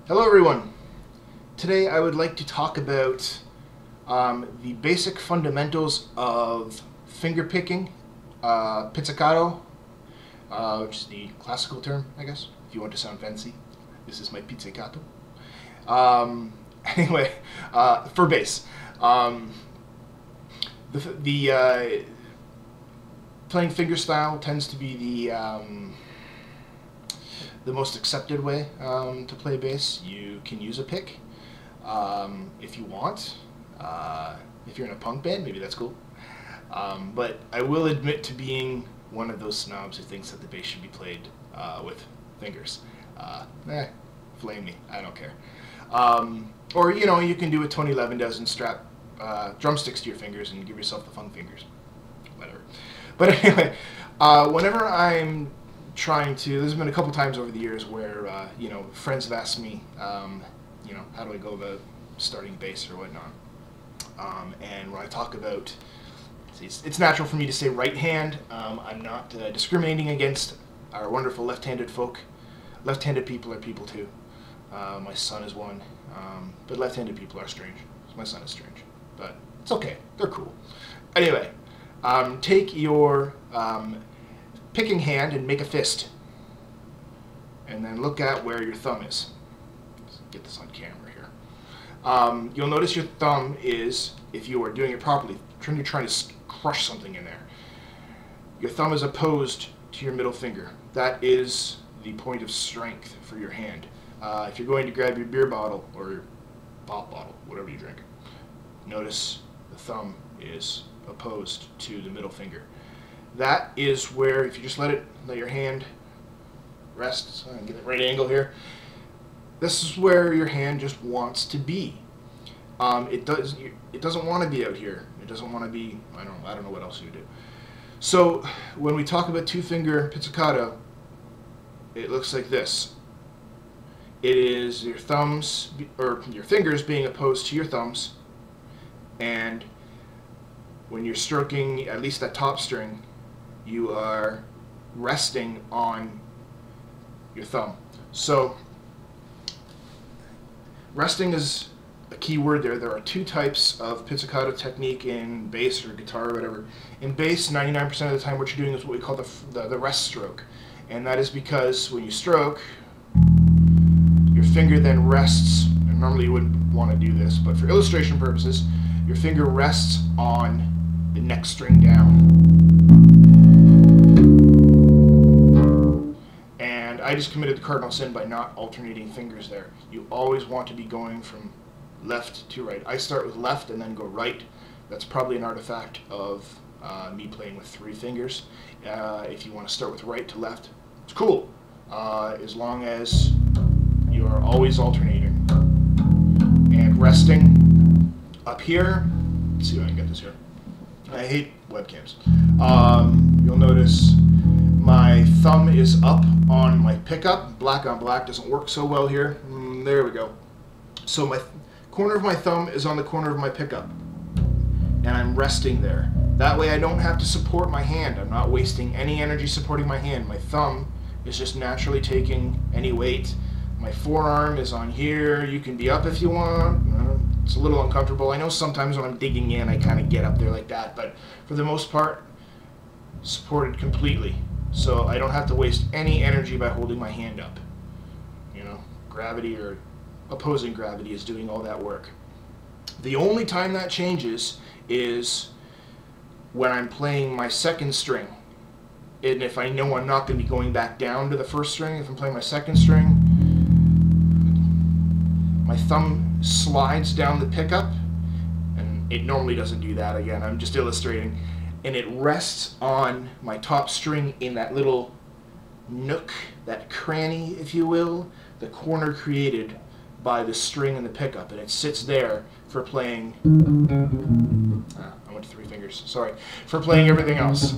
Hello everyone. Today I would like to talk about the basic fundamentals of fingerpicking, pizzicato, which is the classical term, I guess, if you want to sound fancy. This is my pizzicato. Anyway, for bass. The playing fingerstyle tends to be the most accepted way to play bass. You can use a pick if you want. If you're in a punk band, maybe that's cool. But I will admit to being one of those snobs who thinks that the bass should be played with fingers. Flame me, I don't care. Or, you know, you can do what Tony Levin does and strap drumsticks to your fingers and give yourself the funk fingers. Whatever. But anyway, whenever I'm trying to, there's been a couple times over the years where, you know, friends have asked me, you know, how do I go about starting bass or whatnot. And when I talk about, it's natural for me to say right hand. I'm not discriminating against our wonderful left-handed folk. Left-handed people are people too. My son is one. But left-handed people are strange. My son is strange. But it's okay. They're cool. Anyway, take your picking hand and make a fist. And then look at where your thumb is. Let's get this on camera here. You'll notice your thumb is, if you are doing it properly, you're trying to crush something in there. Your thumb is opposed to your middle finger. That is the point of strength for your hand. If you're going to grab your beer bottle or your pop bottle, whatever you drink, notice the thumb is opposed to the middle finger. That is where, if you just let your hand rest, so I can get the right angle here, this is where your hand just wants to be. It doesn't want to be out here. It doesn't want to be, I don't know what else you do. So when we talk about two-finger pizzicato, it looks like this. It is your thumbs, or your fingers being opposed to your thumbs, and when you're stroking at least that top string, you are resting on your thumb. So resting is a key word there. There are two types of pizzicato technique in bass or guitar or whatever. In bass, 99% of the time what you're doing is what we call the rest stroke. And that is because when you stroke, your finger then rests, and normally you wouldn't want to do this, but for illustration purposes, your finger rests on the next string down. And I just committed the cardinal sin by not alternating fingers there. You always want to be going from left to right. I start with left and then go right. That's probably an artifact of me playing with three fingers. If you want to start with right to left, it's cool, as long as you are always alternating and resting up here. Let's see if I can get this here. I hate webcams. You'll notice my thumb is up on my pickup. Black on black doesn't work so well here. There we go. So my corner of my thumb is on the corner of my pickup, and I'm resting there. That way I don't have to support my hand. I'm not wasting any energy supporting my hand. My thumb is just naturally taking any weight. My forearm is on here. You can be up if you want. It's a little uncomfortable. I know sometimes when I'm digging in I kind of get up there like that, but for the most part, supported completely. So I don't have to waste any energy by holding my hand up. You know, gravity or opposing gravity is doing all that work. The only time that changes is when I'm playing my second string. And if I know I'm not going to be going back down to the first string, if I'm playing my second string, my thumb slides down the pickup, and it normally doesn't do that. Again, I'm just illustrating, and it rests on my top string in that little nook, that cranny, if you will, the corner created by the string and the pickup, and it sits there for playing, I went to three fingers, sorry, for playing everything else.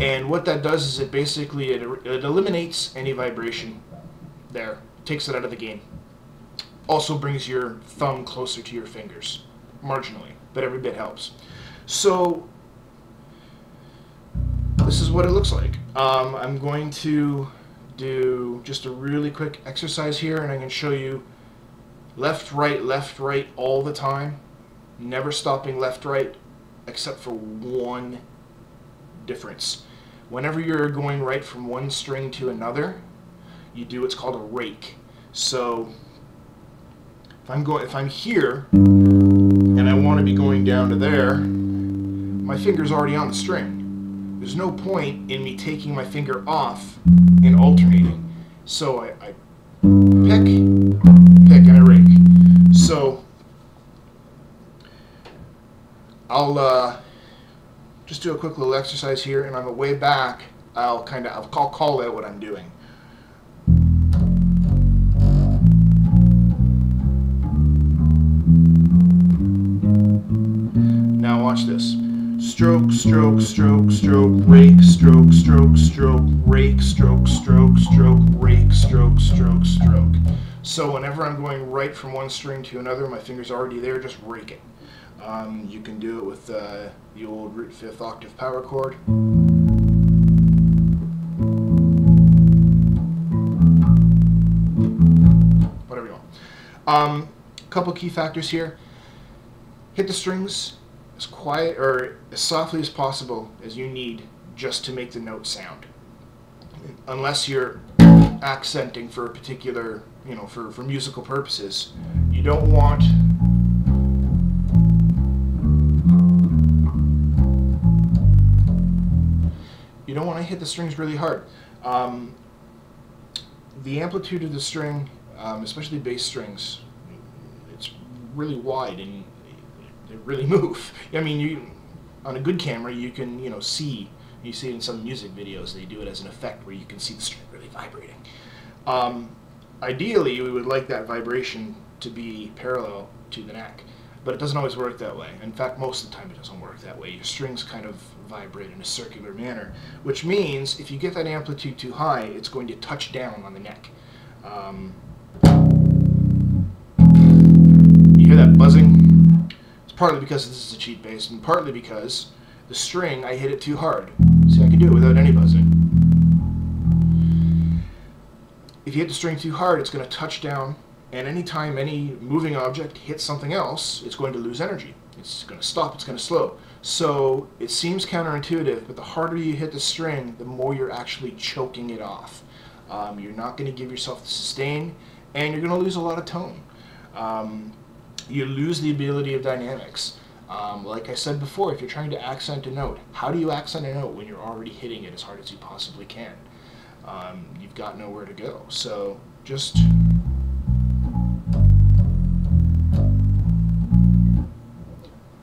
And what that does is it basically, it eliminates any vibration there, takes it out of the game. Also brings your thumb closer to your fingers, marginally, but every bit helps. So this is what it looks like. I'm going to do just a really quick exercise here, and I can show you left, right all the time, never stopping left, right, except for one difference. Whenever you're going right from one string to another, you do what's called a rake. So if I'm here and I want to be going down to there, my finger's already on the string. There's no point in me taking my finger off and alternating. So I pick, and I rake. So I'll just do a quick little exercise here, and on the way back, I'll call out what I'm doing. Now watch this. Stroke, stroke, stroke, stroke, rake, stroke, stroke, stroke, rake, stroke, stroke, stroke, rake, stroke, stroke, stroke. So whenever I'm going right from one string to another, my finger's already there, just raking. You can do it with the old root 5th octave power chord. Whatever you want. Couple key factors here. Hit the strings as quiet or as softly as possible as you need just to make the note sound. Unless you're accenting for a particular, for musical purposes, you don't want to hit the strings really hard. The amplitude of the string, especially bass strings, it's really wide and they really move. I mean, on a good camera, you can, see. You see it in some music videos. They do it as an effect where you can see the string really vibrating. Ideally, we would like that vibration to be parallel to the neck, but it doesn't always work that way. In fact, most of the time it doesn't work that way. Your strings kind of vibrate in a circular manner, which means if you get that amplitude too high, it's going to touch down on the neck. You hear that buzzing? It's partly because this is a cheap bass, and partly because the string, I hit it too hard. See, I can do it without any buzzing. If you hit the string too hard, it's going to touch down, and anytime any moving object hits something else, it's going to lose energy. It's going to stop, it's going to slow. So it seems counterintuitive, but the harder you hit the string, the more you're actually choking it off. You're not going to give yourself the sustain, and you're going to lose a lot of tone. You lose the ability of dynamics. Like I said before, if you're trying to accent a note, how do you accent a note when you're already hitting it as hard as you possibly can? You've got nowhere to go. So just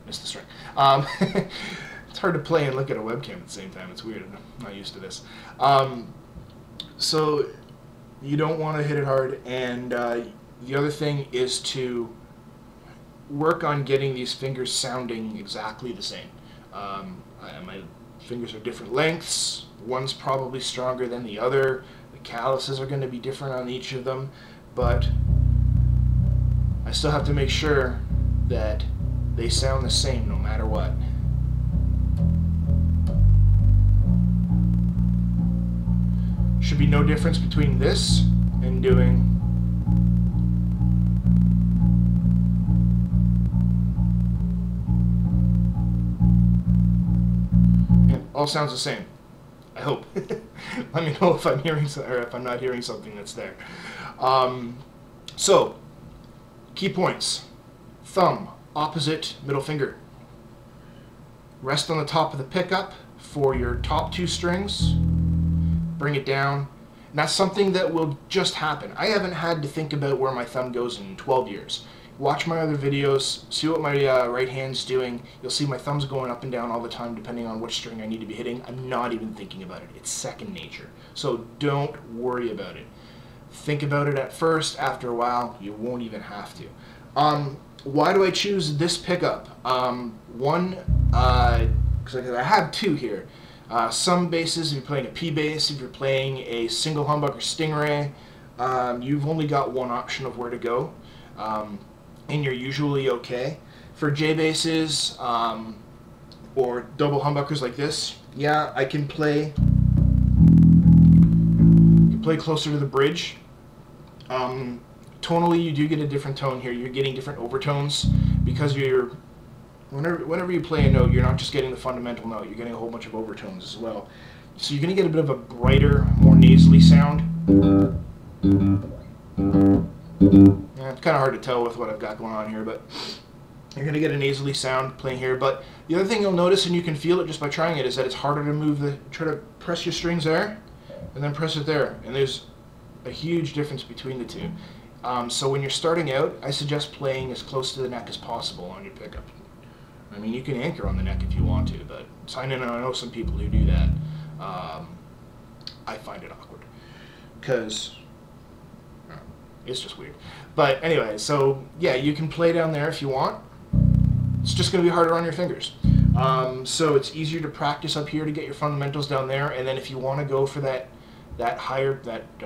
missed the string. It's hard to play and look at a webcam at the same time. It's weird. I'm not used to this. So you don't want to hit it hard, and the other thing is to work on getting these fingers sounding exactly the same. My fingers are different lengths. One's probably stronger than the other. The calluses are going to be different on each of them, but I still have to make sure that they sound the same no matter what. Should be no difference between this and doing all sounds the same. I hope. Let me know if I'm hearing or if I'm not hearing something that's there. So, key points: thumb opposite middle finger. Rest on the top of the pickup for your top two strings. Bring it down. And that's something that will just happen. I haven't had to think about where my thumb goes in 12 years. Watch my other videos, see what my right hand's doing. You'll see my thumb's going up and down all the time depending on which string I need to be hitting. I'm not even thinking about it. It's second nature. So don't worry about it. Think about it at first. After a while, you won't even have to. Why do I choose this pickup? One, because I have two here. Some basses, if you're playing a P bass, if you're playing a single humbucker Stingray, you've only got one option of where to go. And you're usually okay. For J basses or double humbuckers like this, yeah, I can play play closer to the bridge. Tonally, you do get a different tone here. You're getting different overtones because whenever you play a note, you're not just getting the fundamental note. You're getting a whole bunch of overtones as well. So you're going to get a bit of a brighter, more nasally sound. Yeah, it's kind of hard to tell with what I've got going on here, but you're going to get a nasally sound playing here. But the other thing you'll notice, and you can feel it just by trying it, is that it's harder to try to press your strings there, and then press it there. And there's a huge difference between the two. So when you're starting out, I suggest playing as close to the neck as possible on your pickup. I mean, you can anchor on the neck if you want to, but I know some people who do that. I find it awkward because it's just weird. But anyway, so yeah, you can play down there if you want. It's just going to be harder on your fingers. So it's easier to practice up here to get your fundamentals down there, and then if you want to go for that higher, that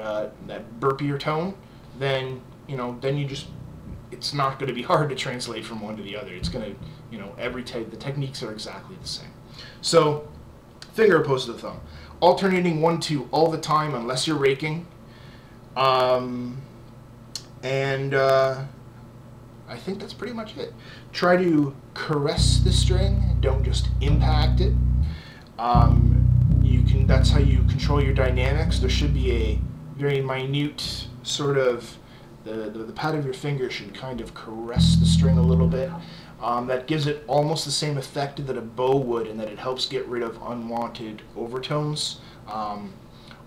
burpier tone, then it's not going to be hard to translate from one to the other. It's going to, the techniques are exactly the same. So finger opposed to the thumb, alternating 1-2 all the time unless you're raking. I think that's pretty much it. Try to caress the string, don't just impact it. That's how you control your dynamics. There should be a very minute sort of, the pad of your finger should kind of caress the string a little bit. That gives it almost the same effect that a bow would, in that it helps get rid of unwanted overtones,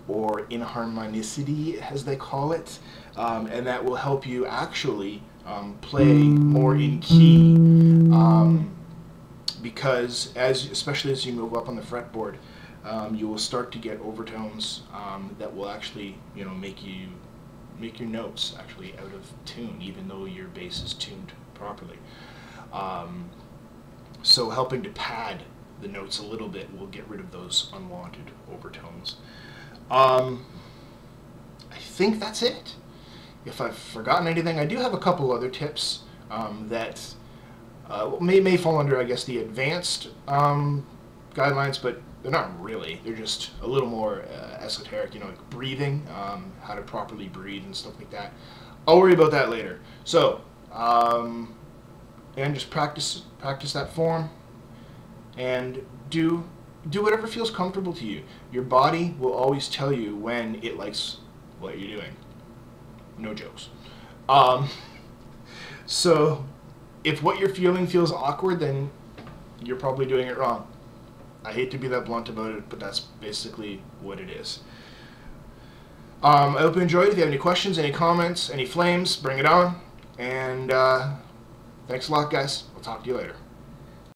or inharmonicity as they call it, and that will help you actually play more in key, because especially as you move up on the fretboard, you will start to get overtones that will actually make your notes actually out of tune, even though your bass is tuned properly. So helping to pad the notes a little bit will get rid of those unwanted overtones. I think that's it. If I've forgotten anything, I do have a couple other tips that may fall under, I guess, the advanced guidelines, but they're not really. They're just a little more esoteric, like breathing, how to properly breathe and stuff like that. I'll worry about that later. So, and just practice that form, and do whatever feels comfortable to you. Your body will always tell you when it likes what you're doing. No jokes. So if what you're feeling feels awkward, then you're probably doing it wrong. I hate to be that blunt about it, but that's basically what it is. I hope you enjoyed. If you have any questions, any comments, any flames, bring it on. And thanks a lot, guys. I'll talk to you later.